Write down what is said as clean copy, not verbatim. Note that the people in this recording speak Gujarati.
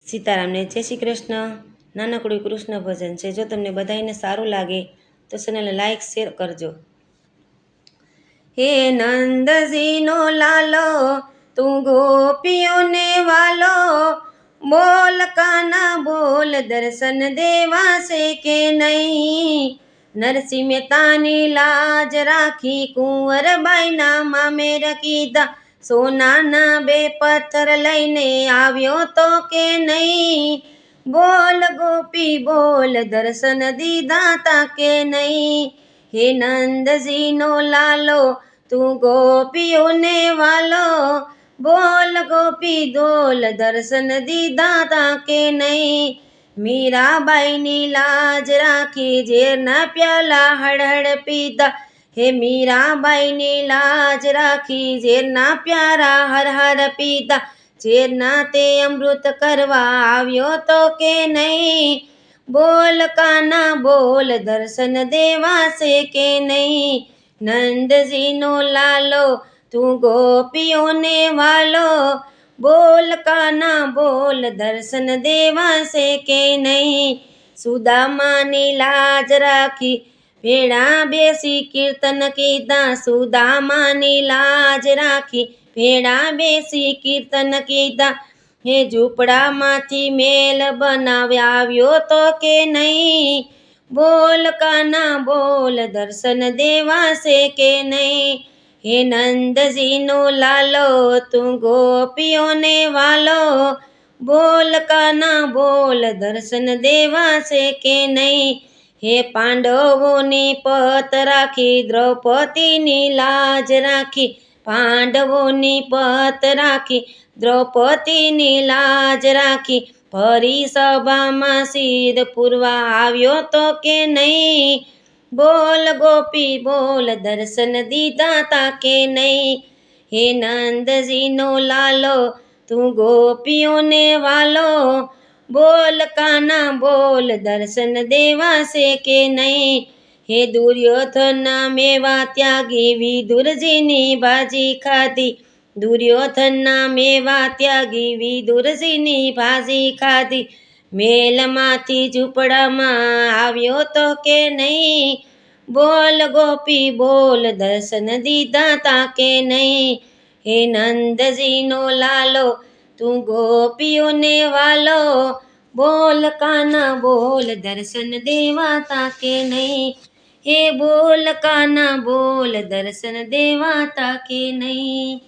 સીતારામને જય શ્રી કૃષ્ણ। નાનકડું કૃષ્ણ ભજન છે। જો તમને બધાને સારું લાગે તો ચેનલને લાઈક શેર કરજો। હે નંદજીનો લાલો તું ગોપીઓને વાલો, બોલ કાના બોલ દર્શન દેવા છે કે નહીં। નરસિંહ મહેતાની લાજ રાખી કુંવરબાઈના મામેર કીધા, સોનાના 2 પથ્થર લઈને આવ્યો તો કે નહીં। બોલ ગોપી બોલ દર્શન દીધા તા કે નહીં। હે નંદજીનો લાલો તું ગોપીઓને વાલો, બોલ ગોપી બોલ દર્શન દીધા તા કે નહીં। મીરાબાઈની લાજ રાખી ઝેરના પ્યાલા હળહળ પીધા, હે મીરાબાઈની લાજ રાખી ઝેરના પ્યારા હર હર પીધા। ઝેરના તે અમૃત કરવા આવ્યો તો કે નહીં। બોલ કાના બોલ દર્શન દેવા છે કે નહીં। નંદજીનો લાલો તું ગોપીઓને વાલો, બોલ કાના બોલ દર્શન દેવા છે કે નહીં। સુદામાની લાજ રાખી ભેળા બેસી કીર્તન કીધા, સુદામાની લાજ રાખી ભેળા બેસી કીર્તન કીધા। હે ઝૂંપડામાંથી મેલ બનાવ્યા આવ્યો તો કે નહીં। બોલ કાના બોલ દર્શન દેવા છે કે નહીં। હે નંદજીનો લાલો તું ગોપીઓને વાલો, બોલ કાના બોલ દર્શન દેવા છે કે નહીં। હે પાંડવોની પત રાખી દ્રૌપદીની લાજ રાખી, પાંડવોની પત રાખી દ્રૌપદીની લાજ રાખી। ફરી સભામાં શીર પૂરવા આવ્યો તો કે નહીં। બોલ ગોપી બોલ દર્શન દીધા તા કે નહીં। હે નંદજીનો લાલો તું ગોપીઓને વાલો, બોલ કાના બોલ દર્શન દેવા છે કે નહીં। હે દુર્યોધનના મેવા ત્યાગી વિદુરજીની ભાજી ખાધી, દુર્યોધનના મેવા ત્યાગી વિદુરજીની ભાજી ખાધી। મેલમાંથી ઝૂંપડામાં આવ્યો તો કે નહીં। બોલ ગોપી બોલ દર્શન દીધા તા કે નહીં। હે નંદજીનો લાલો તું ગોપીઓને વાલો, બોલ કાના બોલ દર્શન દેવા તા કે નહીં। હે બોલ કાના બોલ દર્શન દેવા તા કે નહીં।